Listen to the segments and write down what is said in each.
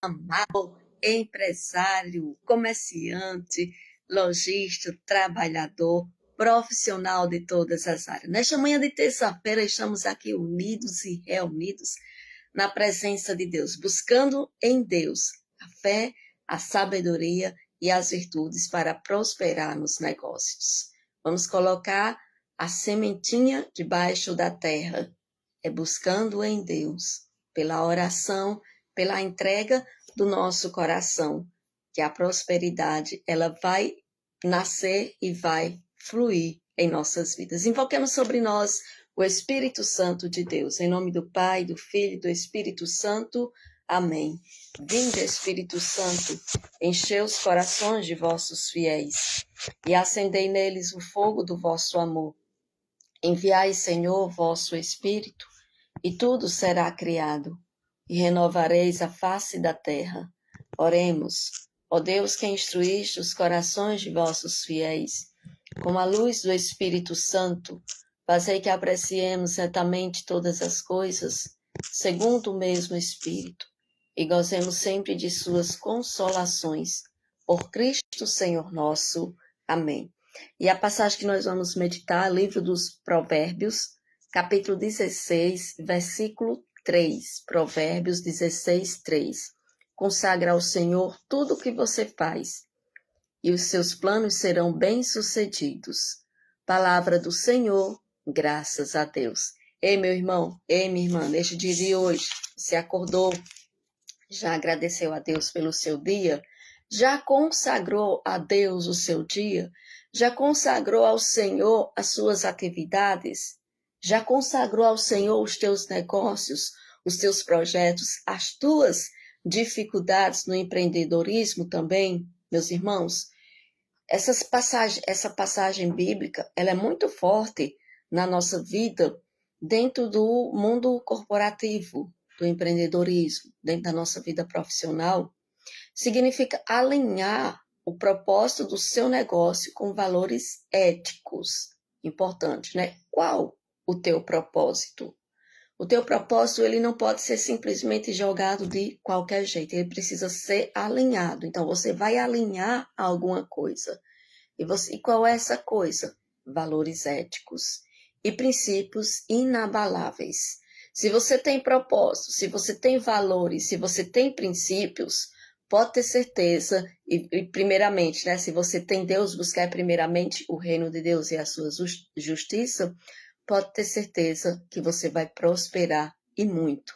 amado empresário, comerciante, lojista, trabalhador, profissional de todas as áreas. Nesta manhã de terça-feira, estamos aqui unidos e reunidos na presença de Deus, buscando em Deus a fé, a sabedoria e as virtudes para prosperar nos negócios. Vamos colocar a sementinha debaixo da terra, buscando em Deus, pela oração, pela entrega do nosso coração, que a prosperidade ela vai nascer e vai fluir em nossas vidas. Invoquemos sobre nós o Espírito Santo de Deus, em nome do Pai, do Filho e do Espírito Santo. Amém. Vinde, Espírito Santo, enchei os corações de vossos fiéis e acendei neles o fogo do vosso amor. Enviai, Senhor, vosso Espírito, e tudo será criado, e renovareis a face da terra. Oremos, ó Deus, que instruíste os corações de vossos fiéis, com a luz do Espírito Santo, fazei que apreciemos retamente todas as coisas, segundo o mesmo Espírito, e gozemos sempre de suas consolações. Por Cristo, Senhor nosso. Amém. E a passagem que nós vamos meditar, livro dos Provérbios, capítulo 16, versículo 3. Provérbios 16, 3. Consagra ao Senhor tudo o que você faz, e os seus planos serão bem-sucedidos. Palavra do Senhor, graças a Deus. Ei, meu irmão, ei, minha irmã, neste dia de hoje, você acordou, já agradeceu a Deus pelo seu dia? Já consagrou a Deus o seu dia? Já consagrou ao Senhor as suas atividades? Já consagrou ao Senhor os teus negócios, os teus projetos, as tuas dificuldades no empreendedorismo também, meus irmãos? Essa passagem bíblica, ela é muito forte na nossa vida, dentro do mundo corporativo, do empreendedorismo, dentro da nossa vida profissional. Significa alinhar o propósito do seu negócio com valores éticos. Importante, né? Qual o teu propósito? O teu propósito, ele não pode ser simplesmente jogado de qualquer jeito, ele precisa ser alinhado. Então, você vai alinhar alguma coisa. E qual é essa coisa? Valores éticos e princípios inabaláveis. Se você tem propósito, se você tem valores, se você tem princípios, pode ter certeza, e primeiramente, né, se você tem Deus, buscar primeiramente o reino de Deus e a sua justiça, pode ter certeza que você vai prosperar e muito.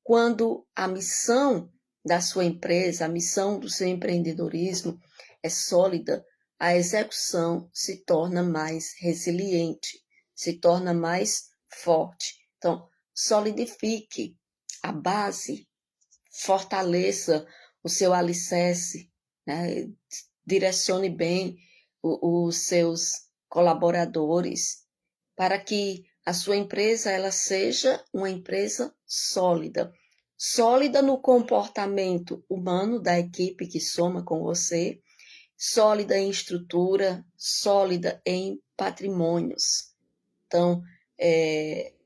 Quando a missão da sua empresa, a missão do seu empreendedorismo é sólida, a execução se torna mais resiliente, se torna mais forte. Então, solidifique a base, fortaleça o seu alicerce, né? Direcione bem os seus colaboradores para que a sua empresa ela seja uma empresa sólida. Sólida no comportamento humano da equipe que soma com você, sólida em estrutura, sólida em patrimônios. Então,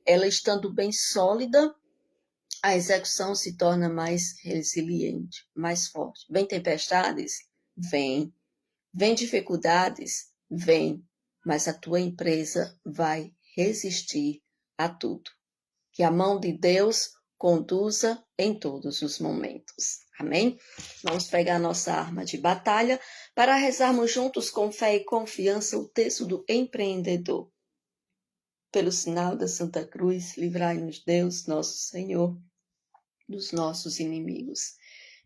ela estando bem sólida, a execução se torna mais resiliente, mais forte. Vem tempestades? Vem. Vem dificuldades? Vem. Mas a tua empresa vai resistir a tudo. Que a mão de Deus conduza em todos os momentos. Amém? Vamos pegar a nossa arma de batalha para rezarmos juntos com fé e confiança o texto do empreendedor. Pelo sinal da Santa Cruz, livrai-nos Deus, nosso Senhor, dos nossos inimigos.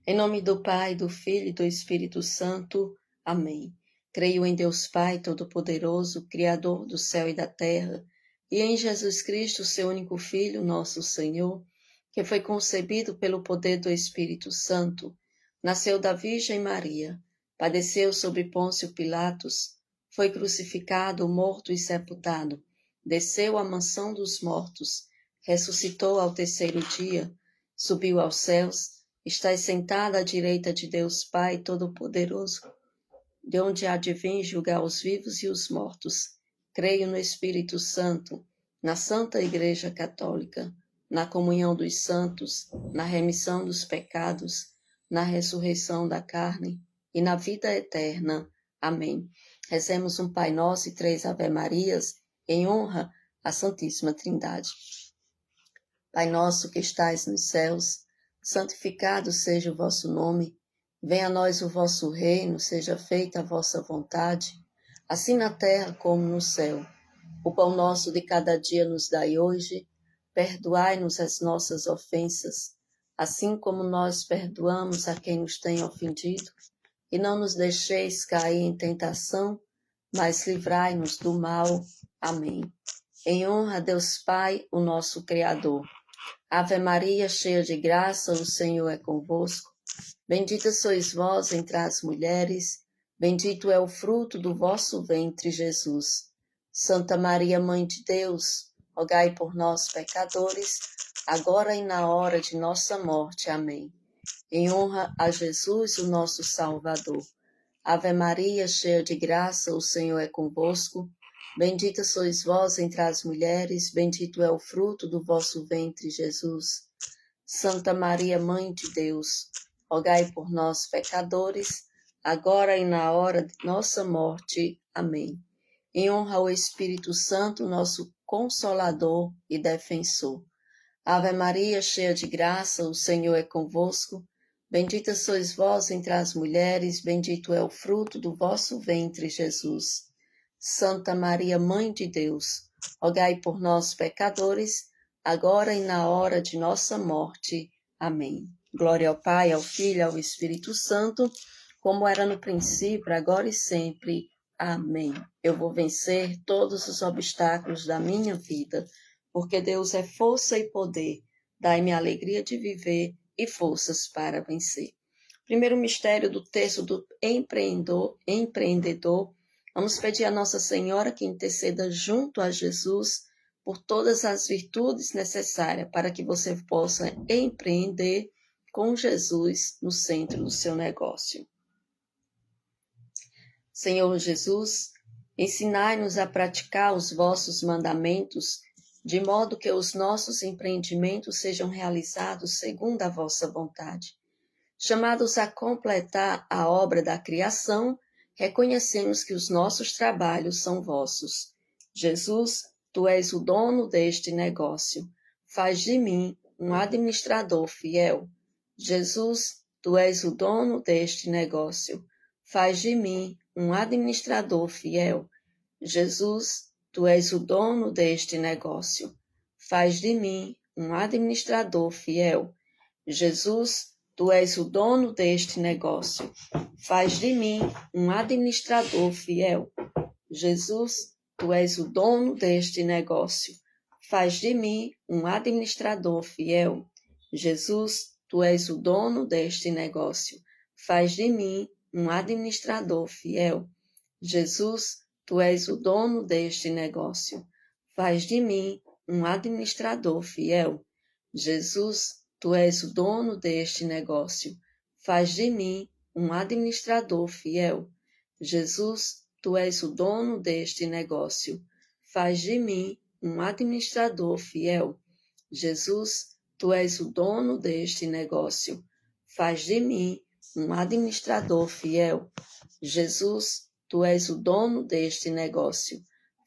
Em nome do Pai, do Filho e do Espírito Santo. Amém. Creio em Deus Pai Todo-Poderoso, Criador do céu e da terra, e em Jesus Cristo, seu único Filho, nosso Senhor, que foi concebido pelo poder do Espírito Santo, nasceu da Virgem Maria, padeceu sob Pôncio Pilatos, foi crucificado, morto e sepultado, desceu à mansão dos mortos, ressuscitou ao terceiro dia, subiu aos céus, está sentado à direita de Deus Pai Todo-Poderoso, de onde há de vir julgar os vivos e os mortos. Creio no Espírito Santo, na Santa Igreja Católica, na comunhão dos santos, na remissão dos pecados, na ressurreição da carne e na vida eterna. Amém. Rezemos um Pai Nosso e 3 Ave-Marias em honra à Santíssima Trindade. Pai nosso que estais nos céus, santificado seja o vosso nome. Venha a nós o vosso reino, seja feita a vossa vontade, assim na terra como no céu. O pão nosso de cada dia nos dai hoje, perdoai-nos as nossas ofensas, assim como nós perdoamos a quem nos tem ofendido, e não nos deixeis cair em tentação, mas livrai-nos do mal. Amém. Em honra a Deus Pai, o nosso Criador. Ave Maria, cheia de graça, o Senhor é convosco. Bendita sois vós entre as mulheres, bendito é o fruto do vosso ventre, Jesus. Santa Maria, Mãe de Deus, rogai por nós, pecadores, agora e na hora de nossa morte. Amém. Em honra a Jesus, o nosso Salvador. Ave Maria, cheia de graça, o Senhor é convosco. Bendita sois vós entre as mulheres, bendito é o fruto do vosso ventre, Jesus. Santa Maria, Mãe de Deus, rogai por nós, pecadores, agora e na hora de nossa morte. Amém. Em honra ao Espírito Santo, nosso Consolador e Defensor. Ave Maria, cheia de graça, o Senhor é convosco. Bendita sois vós entre as mulheres, bendito é o fruto do vosso ventre, Jesus. Santa Maria, Mãe de Deus, rogai por nós, pecadores, agora e na hora de nossa morte. Amém. Glória ao Pai, ao Filho e ao Espírito Santo, como era no princípio, agora e sempre. Amém. Eu vou vencer todos os obstáculos da minha vida, porque Deus é força e poder. Dai-me a alegria de viver e forças para vencer. Primeiro mistério do texto do empreendedor. Vamos pedir a Nossa Senhora que interceda junto a Jesus por todas as virtudes necessárias para que você possa empreender com Jesus no centro do seu negócio. Senhor Jesus, ensinai-nos a praticar os vossos mandamentos, de modo que os nossos empreendimentos sejam realizados segundo a vossa vontade. Chamados a completar a obra da criação, reconhecemos que os nossos trabalhos são vossos. Jesus, tu és o dono deste negócio. Faz de mim um administrador fiel. Jesus, tu és o dono deste negócio. Faz de mim um administrador fiel. Jesus, tu és o dono deste negócio. Faz de mim um administrador fiel. Jesus, tu és o dono deste negócio. Faz de mim um administrador fiel. Jesus, tu és o dono deste negócio. Faz de mim um administrador fiel. Jesus, tu és o dono deste negócio. Faz de mim um administrador fiel. Jesus, tu és o dono deste negócio. Faz de mim um administrador fiel. Jesus, tu és o dono deste negócio. Faz de mim um administrador fiel. Jesus, tu és o dono deste negócio. Faz de mim um administrador fiel. Jesus, tu és o dono deste negócio. Faz de mim um administrador fiel. Jesus, tu és o dono deste negócio.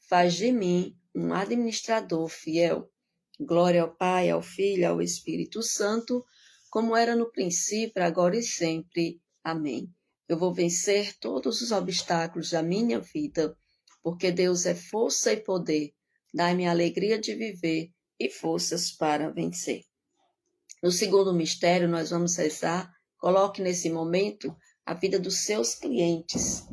Faz de mim um administrador fiel. Glória ao Pai, ao Filho e ao Espírito Santo, como era no princípio, agora e sempre. Amém. Eu vou vencer todos os obstáculos da minha vida, porque Deus é força e poder. Dai-me a alegria de viver e forças para vencer. No segundo mistério, nós vamos rezar. Coloque nesse momento a vida dos seus clientes,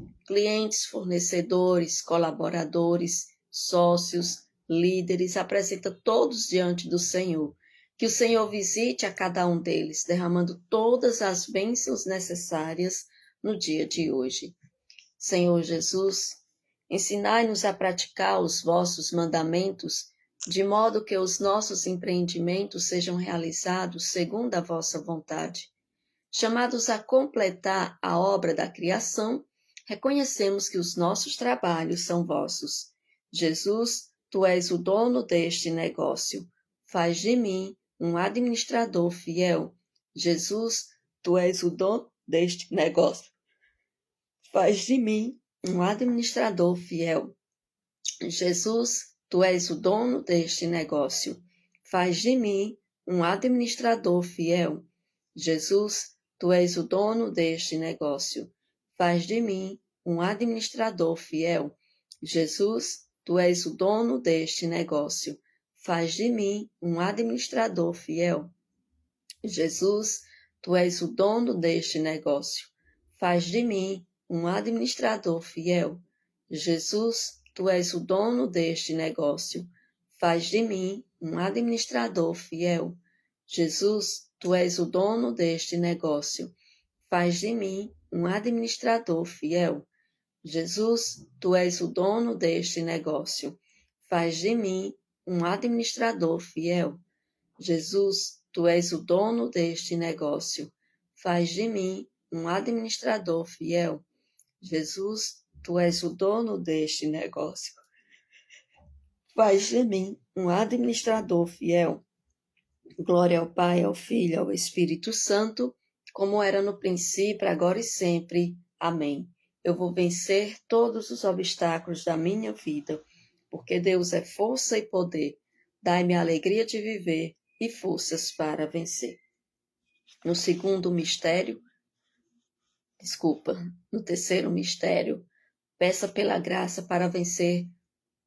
fornecedores, colaboradores, sócios, líderes, apresenta todos diante do Senhor. Que o Senhor visite a cada um deles, derramando todas as bênçãos necessárias no dia de hoje. Senhor Jesus, ensinai-nos a praticar os vossos mandamentos, de modo que os nossos empreendimentos sejam realizados segundo a vossa vontade. Chamados a completar a obra da criação, reconhecemos que os nossos trabalhos são vossos. Jesus, tu és o dono deste negócio. Faz de mim um administrador fiel. Jesus, tu és o dono deste negócio. Faz de mim um administrador fiel. Jesus, tu és o dono deste negócio. Faz de mim um administrador fiel. Jesus, tu és o dono deste negócio. Faz de mim um administrador fiel. Jesus, tu és o dono deste negócio. Faz de mim um administrador fiel. Jesus, tu és o dono deste negócio. Faz de mim um administrador fiel. Jesus, tu és o dono deste negócio. Faz de mim um administrador fiel. Jesus, tu és o dono deste negócio. Faz de mim um administrador fiel. Jesus, tu és o dono deste negócio. Faz de mim um administrador fiel. Jesus, tu és o dono deste negócio. Faz de mim um administrador fiel. Jesus, tu és o dono deste negócio. Faz de mim um administrador fiel. Glória ao Pai, ao Filho e ao Espírito Santo, como era no princípio, agora e sempre. Amém. Eu vou vencer todos os obstáculos da minha vida, porque Deus é força e poder. Dai-me a alegria de viver e forças para vencer. No terceiro mistério, peça pela graça para vencer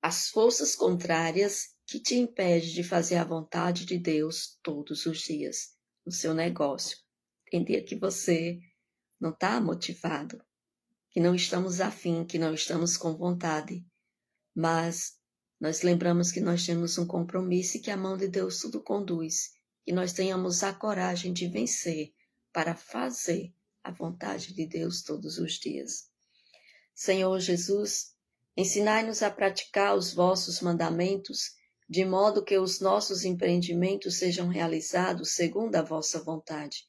as forças contrárias que te impedem de fazer a vontade de Deus todos os dias no seu negócio. Tem dia que você não está motivado, que não estamos afim, que não estamos com vontade, mas nós lembramos que nós temos um compromisso e que a mão de Deus tudo conduz, que nós tenhamos a coragem de vencer para fazer a vontade de Deus todos os dias. Senhor Jesus, ensinai-nos a praticar os vossos mandamentos, de modo que os nossos empreendimentos sejam realizados segundo a vossa vontade.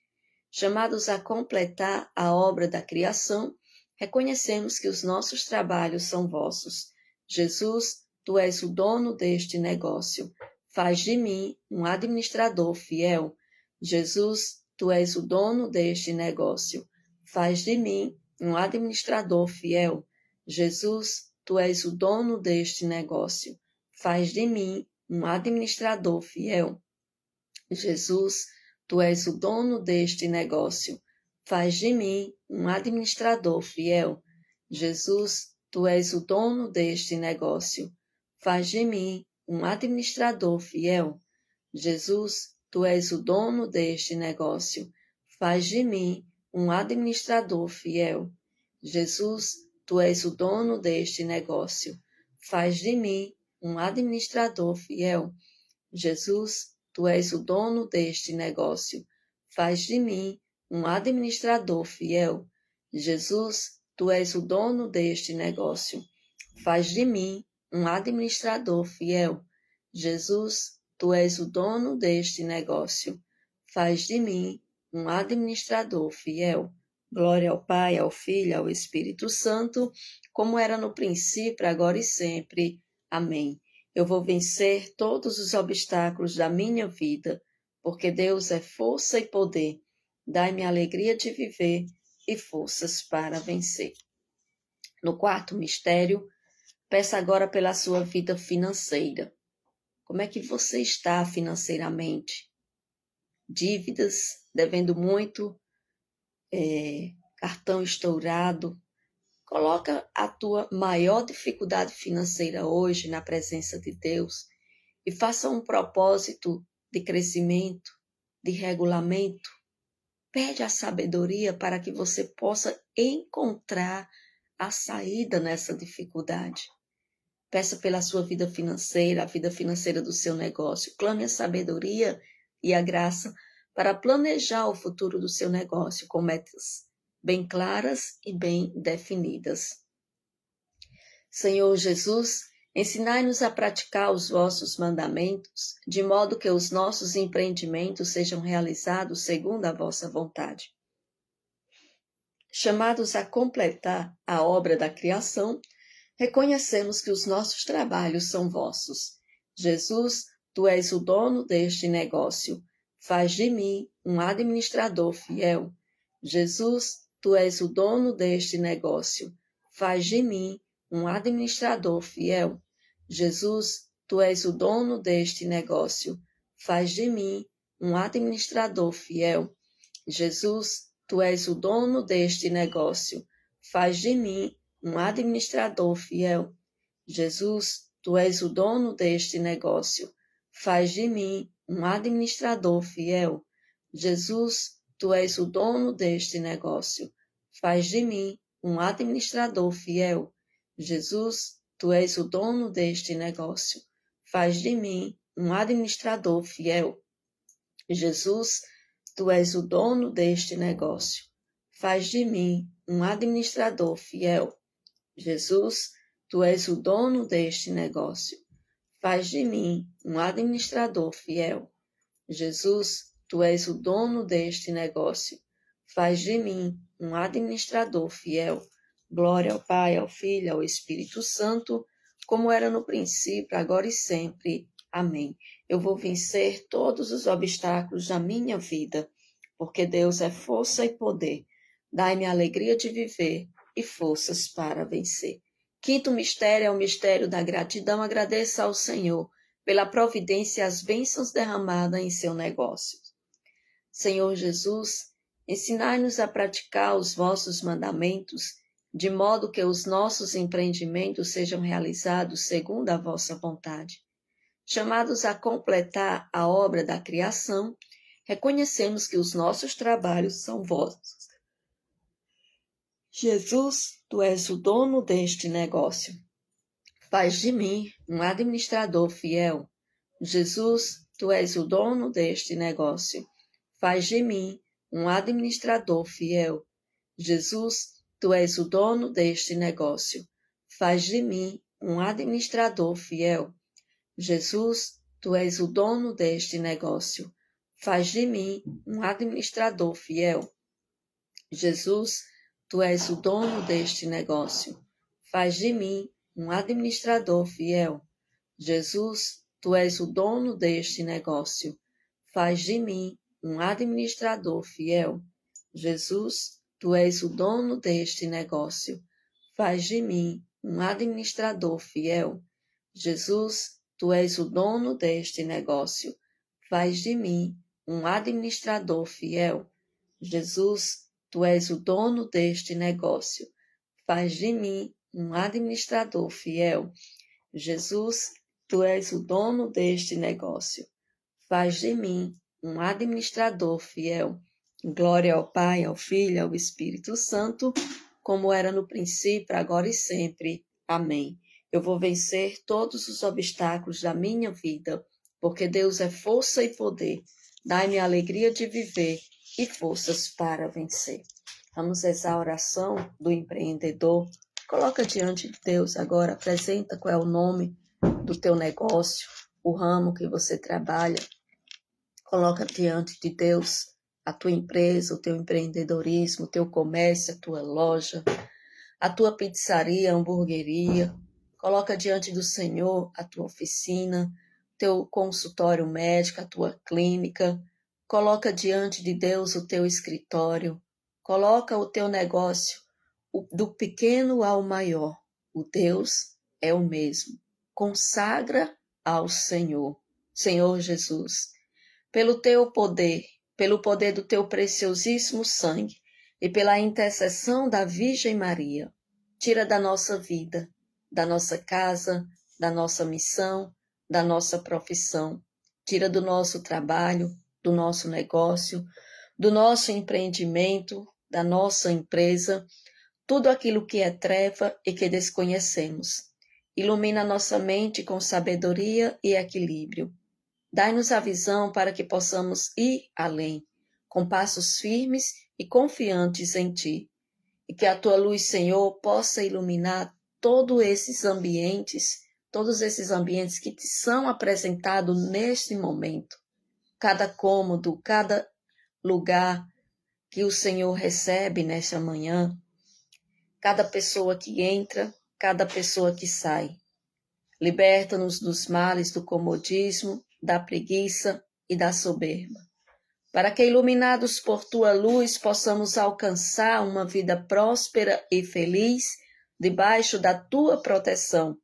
Chamados a completar a obra da criação, reconhecemos que os nossos trabalhos são vossos. Jesus, tu és o dono deste negócio. Faz de mim um administrador fiel. Jesus, tu és o dono deste negócio. Faz de mim um administrador fiel. Jesus, tu és o dono deste negócio. Faz de mim um administrador fiel. Jesus, tu és o dono deste negócio. Faz de mim um administrador fiel. Jesus, tu és o dono deste negócio. Faz de mim um administrador fiel. Jesus, tu és o dono deste negócio. Faz de mim um administrador fiel. Jesus, tu és o dono deste negócio. Faz de mim um administrador fiel. Jesus, tu és o dono deste negócio. Faz de mim um administrador fiel. Jesus, tu és o dono deste negócio. Faz de mim um administrador fiel. Jesus, tu és o dono deste negócio. Faz de mim um administrador fiel. Glória ao Pai, ao Filho e ao Espírito Santo, como era no princípio, agora e sempre. Amém. Eu vou vencer todos os obstáculos da minha vida, porque Deus é força e poder. Dai-me a alegria de viver e forças para vencer. No quarto mistério, peça agora pela sua vida financeira. Como é que você está financeiramente? Dívidas, devendo muito, cartão estourado. Coloca a tua maior dificuldade financeira hoje na presença de Deus e faça um propósito de crescimento, de regulamento. Pede a sabedoria para que você possa encontrar a saída nessa dificuldade. Peça pela sua vida financeira, a vida financeira do seu negócio. Clame a sabedoria e a graça para planejar o futuro do seu negócio com metas bem claras e bem definidas. Senhor Jesus, ensinai-nos a praticar os vossos mandamentos, de modo que os nossos empreendimentos sejam realizados segundo a vossa vontade. Chamados a completar a obra da criação, reconhecemos que os nossos trabalhos são vossos. Jesus, tu és o dono deste negócio. Faz de mim um administrador fiel. Jesus, tu és o dono deste negócio. Faz de mim um administrador fiel. Jesus, tu és o dono deste negócio. Faz de mim um administrador fiel. Jesus, tu és o dono deste negócio. Faz de mim um administrador fiel. Jesus, tu és o dono deste negócio. Faz de mim um administrador fiel. Jesus, tu és o dono deste negócio. Faz de mim um administrador fiel. Jesus, tu és o dono deste negócio. Faz de mim um administrador fiel. Jesus, tu és o dono deste negócio. Faz de mim um administrador fiel. Jesus, tu és o dono deste negócio. Faz de mim um administrador fiel. Jesus, tu és o dono deste negócio. Faz de mim um administrador fiel. Glória ao Pai, ao Filho, ao Espírito Santo, como era no princípio, agora e sempre. Amém. Eu vou vencer todos os obstáculos da minha vida, porque Deus é força e poder. Dai-me a alegria de viver e forças para vencer. Quinto mistério é o mistério da gratidão. Agradeça ao Senhor pela providência e as bênçãos derramadas em seu negócio. Senhor Jesus, ensinai-nos a praticar os vossos mandamentos, de modo que os nossos empreendimentos sejam realizados segundo a vossa vontade. Chamados a completar a obra da criação, reconhecemos que os nossos trabalhos são vossos. Jesus, tu és o dono deste negócio. Faz de mim um administrador fiel. Jesus, tu és o dono deste negócio. Faz de mim um administrador fiel. Jesus, tu és o dono deste negócio. Faz de mim um administrador fiel. Jesus, tu és o dono deste negócio. Faz de mim um administrador fiel. Jesus, tu és o dono deste negócio. Faz de mim um administrador fiel. Jesus, tu és o dono deste negócio. Faz de mim um administrador fiel. Jesus, tu és o dono deste negócio. Faz de mim um administrador fiel. Jesus, tu és o dono deste negócio. Faz de mim um administrador fiel. Jesus, tu és o dono deste negócio. Faz de mim um administrador fiel. Jesus, tu és o dono deste negócio. Faz de mim um administrador fiel. Glória ao Pai, ao Filho, ao Espírito Santo, como era no princípio, agora e sempre. Amém. Eu vou vencer todos os obstáculos da minha vida, porque Deus é força e poder. Dai-me a alegria de viver e forças para vencer. Vamos rezar a oração do empreendedor. Coloca diante de Deus agora, apresenta qual é o nome do teu negócio, o ramo que você trabalha. Coloca diante de Deus a tua empresa, o teu empreendedorismo, o teu comércio, a tua loja, a tua pizzaria, hamburgueria. Coloca diante do Senhor a tua oficina, teu consultório médico, a tua clínica. Coloca diante de Deus o teu escritório. Coloca o teu negócio, do pequeno ao maior. O Deus é o mesmo. Consagra ao Senhor, Senhor Jesus, pelo teu poder, pelo poder do teu preciosíssimo sangue e pela intercessão da Virgem Maria. Tira da nossa vida, da nossa casa, da nossa missão, da nossa profissão. Tira do nosso trabalho, do nosso negócio, do nosso empreendimento, da nossa empresa, tudo aquilo que é treva e que desconhecemos. Ilumina nossa mente com sabedoria e equilíbrio. Dai-nos a visão para que possamos ir além, com passos firmes e confiantes em Ti. E que a Tua luz, Senhor, possa iluminar todos esses ambientes que te são apresentados neste momento. Cada cômodo, cada lugar que o Senhor recebe nesta manhã, cada pessoa que entra, cada pessoa que sai. Liberta-nos dos males do comodismo, da preguiça e da soberba. para que, iluminados por tua luz, possamos alcançar uma vida próspera e feliz, debaixo da tua proteção,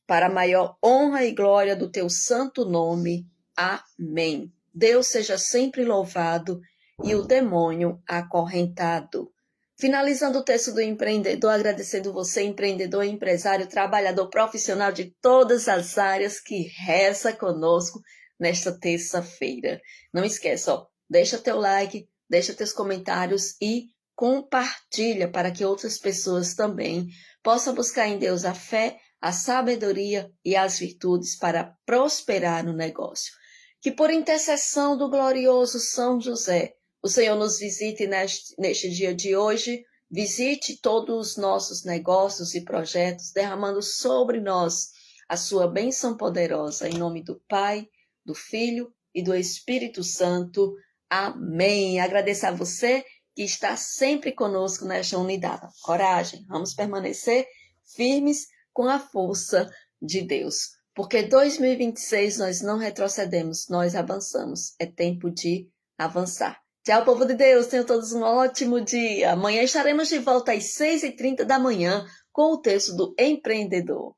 para a maior honra e glória do teu santo nome. Amém. Deus seja sempre louvado e o demônio acorrentado. Finalizando o texto do empreendedor, agradecendo você, empreendedor, empresário, trabalhador, profissional de todas as áreas que reza conosco nesta terça-feira. Não esqueça, deixa teu like, deixa teus comentários e compartilha para que outras pessoas também possam buscar em Deus a fé, a sabedoria e as virtudes para prosperar no negócio. Que por intercessão do glorioso São José, o Senhor nos visite neste dia de hoje, visite todos os nossos negócios e projetos, derramando sobre nós a sua bênção poderosa, em nome do Pai, do Filho e do Espírito Santo. Amém. Agradeço a você que está sempre conosco nesta unidade. Coragem, vamos permanecer firmes com a força de Deus. Porque 2026 nós não retrocedemos, nós avançamos. É tempo de avançar. Tchau, povo de Deus. Tenham todos um ótimo dia. Amanhã estaremos de volta às 6h30 da manhã com o texto do empreendedor.